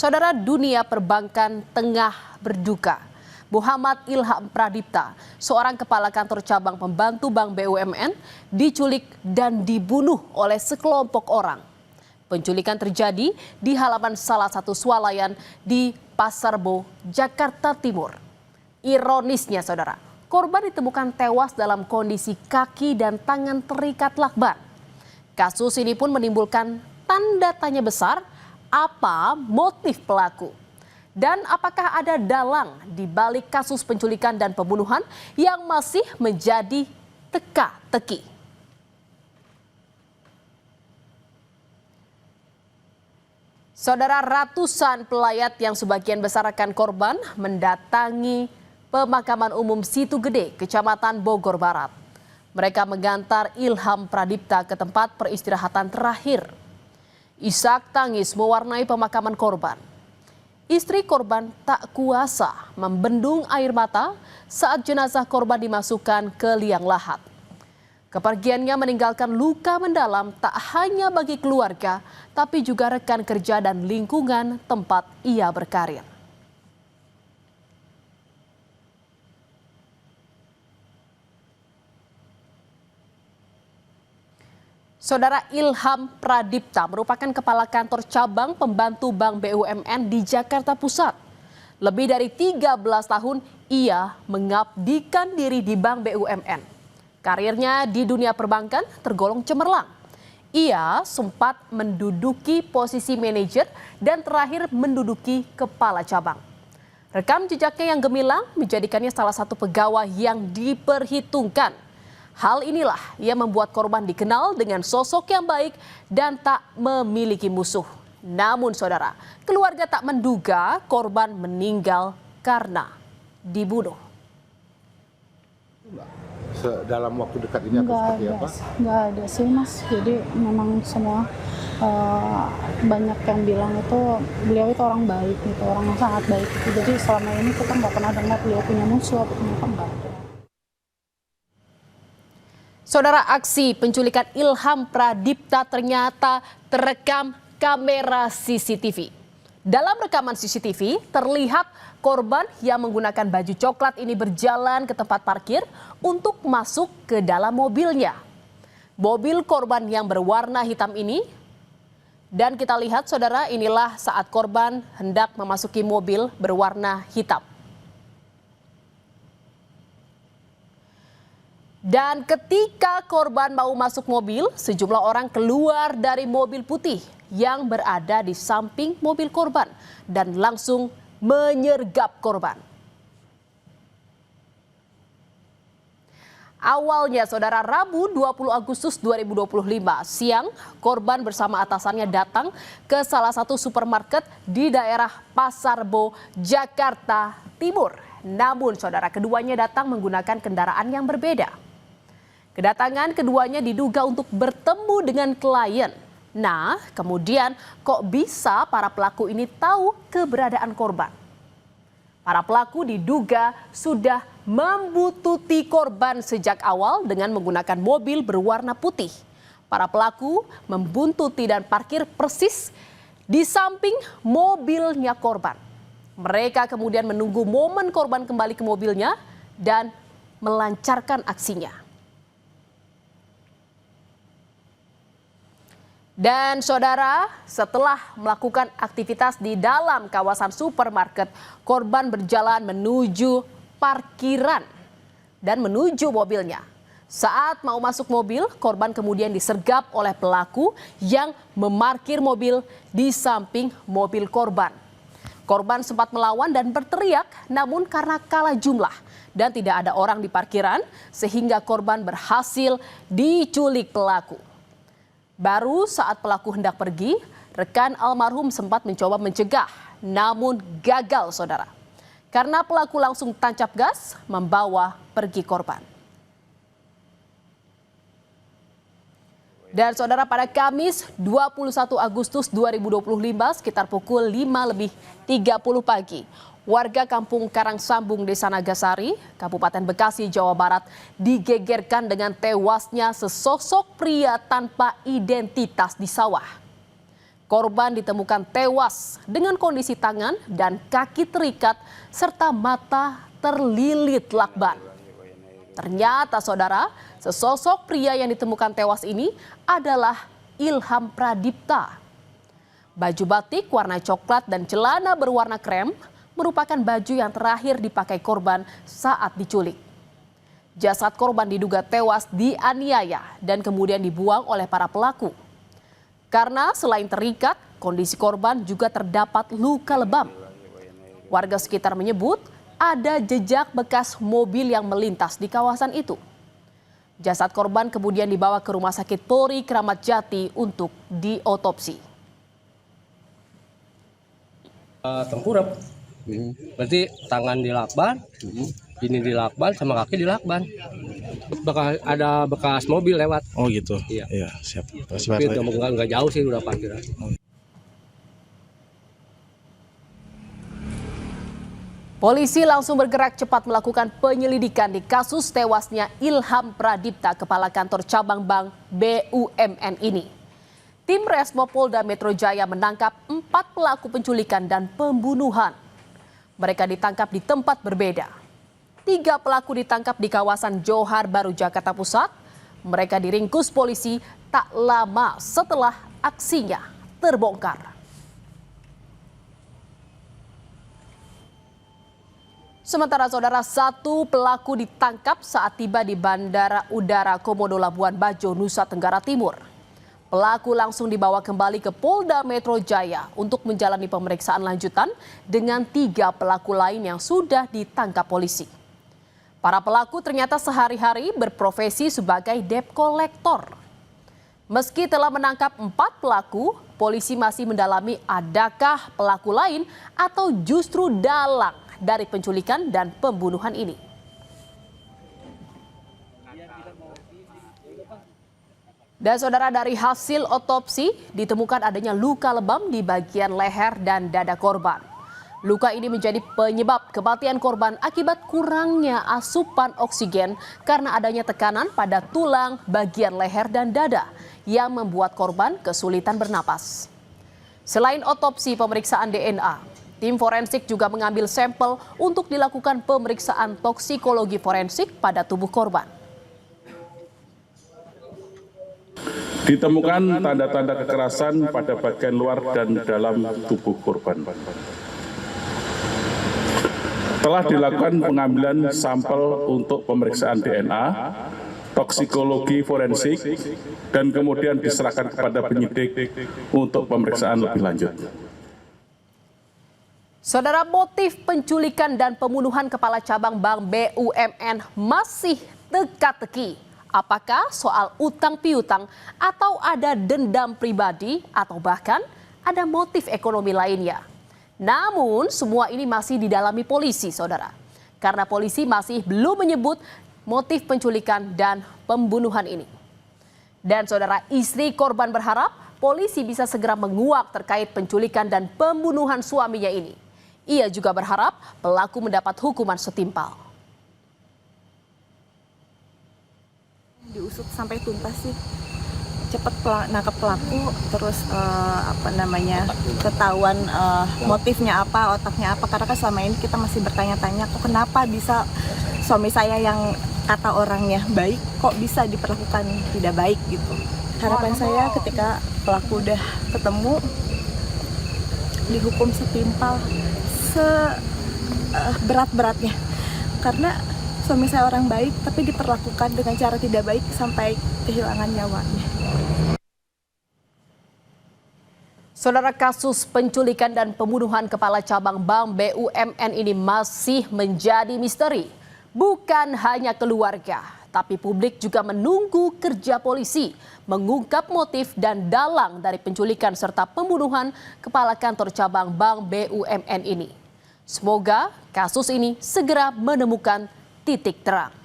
Saudara, dunia perbankan tengah berduka. Muhammad Ilham Pradipta, seorang kepala kantor cabang pembantu Bank BUMN, diculik dan dibunuh oleh sekelompok orang. Penculikan terjadi di halaman salah satu swalayan di Pasar Bo, Jakarta Timur. Ironisnya, saudara, korban ditemukan tewas dalam kondisi kaki dan tangan terikat lakban. Kasus ini pun menimbulkan tanda tanya besar, apa motif pelaku? Dan apakah ada dalang di balik kasus penculikan dan pembunuhan yang masih menjadi teka-teki? Saudara, ratusan pelayat yang sebagian besar akan korban mendatangi pemakaman umum Situ Gede, Kecamatan Bogor Barat. Mereka mengantar Ilham Pradipta ke tempat peristirahatan terakhir. Isak tangis mewarnai pemakaman korban. Istri korban tak kuasa membendung air mata saat jenazah korban dimasukkan ke liang lahat. Kepergiannya meninggalkan luka mendalam tak hanya bagi keluarga, tapi juga rekan kerja dan lingkungan tempat ia berkarir. Saudara, Ilham Pradipta merupakan kepala kantor cabang pembantu Bank BUMN di Jakarta Pusat. Lebih dari 13 tahun ia mengabdikan diri di Bank BUMN. Karirnya di dunia perbankan tergolong cemerlang. Ia sempat menduduki posisi manajer dan terakhir menduduki kepala cabang. Rekam jejaknya yang gemilang menjadikannya salah satu pegawai yang diperhitungkan. Hal inilah yang membuat korban dikenal dengan sosok yang baik dan tak memiliki musuh. Namun saudara, keluarga tak menduga korban meninggal karena dibunuh. Dalam waktu dekat ini atau seperti apa? Nggak ada sih mas, jadi memang semua banyak yang bilang itu beliau itu orang baik gitu, orang yang sangat baik gitu. Jadi selama ini kita nggak pernah dengar beliau punya musuh atau punya apa. Saudara, aksi penculikan Ilham Pradipta ternyata terekam kamera CCTV. Dalam rekaman CCTV terlihat korban yang menggunakan baju coklat ini berjalan ke tempat parkir untuk masuk ke dalam mobilnya. Mobil korban yang berwarna hitam ini, dan kita lihat saudara, inilah saat korban hendak memasuki mobil berwarna hitam. Dan ketika korban mau masuk mobil, sejumlah orang keluar dari mobil putih yang berada di samping mobil korban dan langsung menyergap korban. Awalnya saudara, Rabu 20 Agustus 2025 siang, korban bersama atasannya datang ke salah satu supermarket di daerah Pasar Bo, Jakarta Timur. Namun saudara, keduanya datang menggunakan kendaraan yang berbeda. Kedatangan keduanya diduga untuk bertemu dengan klien. Nah, kemudian kok bisa para pelaku ini tahu keberadaan korban? Para pelaku diduga sudah membuntuti korban sejak awal dengan menggunakan mobil berwarna putih. Para pelaku membuntuti dan parkir persis di samping mobilnya korban. Mereka kemudian menunggu momen korban kembali ke mobilnya dan melancarkan aksinya. Dan saudara, setelah melakukan aktivitas di dalam kawasan supermarket, korban berjalan menuju parkiran dan menuju mobilnya. Saat mau masuk mobil, korban kemudian disergap oleh pelaku yang memarkir mobil di samping mobil korban. Korban sempat melawan dan berteriak, namun karena kalah jumlah dan tidak ada orang di parkiran, sehingga korban berhasil diculik pelaku. Baru saat pelaku hendak pergi, rekan almarhum sempat mencoba mencegah, namun gagal saudara. Karena pelaku langsung tancap gas membawa pergi korban. Dan saudara, pada Kamis 21 Agustus 2025 sekitar pukul 5:30 pagi, warga kampung Karangsambung, Desa Nagasari, Kabupaten Bekasi, Jawa Barat digegerkan dengan tewasnya sesosok pria tanpa identitas di sawah. Korban ditemukan tewas dengan kondisi tangan dan kaki terikat serta mata terlilit lakban. Ternyata saudara, sesosok pria yang ditemukan tewas ini adalah Ilham Pradipta. Baju batik warna coklat dan celana berwarna krem merupakan baju yang terakhir dipakai korban saat diculik. Jasad korban diduga tewas dianiaya dan kemudian dibuang oleh para pelaku. Karena selain terikat, kondisi korban juga terdapat luka lebam. Warga sekitar menyebut ada jejak bekas mobil yang melintas di kawasan itu. Jasad korban kemudian dibawa ke Rumah Sakit Polri Kramat Jati untuk diotopsi. Tengkurap, berarti tangan dilakban, ini dilakban sama kaki dilakban. Ada bekas mobil lewat. Oh gitu. Iya. Iya, siap. Tapi nggak jauh sih udah parkir. Polisi langsung bergerak cepat melakukan penyelidikan di kasus tewasnya Ilham Pradipta, kepala kantor cabang Bank BUMN ini. Tim Resmo Polda Metro Jaya menangkap 4 pelaku penculikan dan pembunuhan. Mereka ditangkap di tempat berbeda. 3 pelaku ditangkap di kawasan Johar Baru, Jakarta Pusat. Mereka diringkus polisi tak lama setelah aksinya terbongkar. Sementara saudara, 1 pelaku ditangkap saat tiba di Bandara Udara Komodo Labuan Bajo, Nusa Tenggara Timur. Pelaku langsung dibawa kembali ke Polda Metro Jaya untuk menjalani pemeriksaan lanjutan dengan 3 pelaku lain yang sudah ditangkap polisi. Para pelaku ternyata sehari-hari berprofesi sebagai debt collector. Meski telah menangkap 4 pelaku, polisi masih mendalami adakah pelaku lain atau justru dalang dari penculikan dan pembunuhan ini. Dan saudara, dari hasil otopsi ditemukan adanya luka lebam di bagian leher dan dada korban. Luka ini menjadi penyebab kematian korban akibat kurangnya asupan oksigen karena adanya tekanan pada tulang bagian leher dan dada yang membuat korban kesulitan bernapas. Selain otopsi pemeriksaan DNA, tim forensik juga mengambil sampel untuk dilakukan pemeriksaan toksikologi forensik pada tubuh korban. Ditemukan tanda-tanda kekerasan pada bagian luar dan dalam tubuh korban. Telah dilakukan pengambilan sampel untuk pemeriksaan DNA, toksikologi forensik, dan kemudian diserahkan kepada penyidik untuk pemeriksaan lebih lanjut. Saudara, motif penculikan dan pembunuhan kepala cabang Bank BUMN masih teka-teki. Apakah soal utang piutang atau ada dendam pribadi atau bahkan ada motif ekonomi lainnya? Namun semua ini masih didalami polisi, saudara. Karena polisi masih belum menyebut motif penculikan dan pembunuhan ini. Dan saudara, istri korban berharap polisi bisa segera menguak terkait penculikan dan pembunuhan suaminya ini. Ia juga berharap pelaku mendapat hukuman setimpal. Diusut sampai tuntas sih, cepet nangkep pelaku, terus ketahuan motifnya apa, otaknya apa, karena kan selama ini kita masih bertanya-tanya kok kenapa bisa suami saya yang kata orangnya baik kok bisa diperlakukan tidak baik gitu. Harapan saya ketika pelaku udah ketemu dihukum setimpal, seberat-beratnya, karena suami saya orang baik, tapi diperlakukan dengan cara tidak baik sampai kehilangan nyawanya. Saudara, kasus penculikan dan pembunuhan kepala cabang Bank BUMN ini masih menjadi misteri. Bukan hanya keluarga, tapi publik juga menunggu kerja polisi mengungkap motif dan dalang dari penculikan serta pembunuhan kepala kantor cabang Bank BUMN ini. Semoga kasus ini segera menemukan titik terang.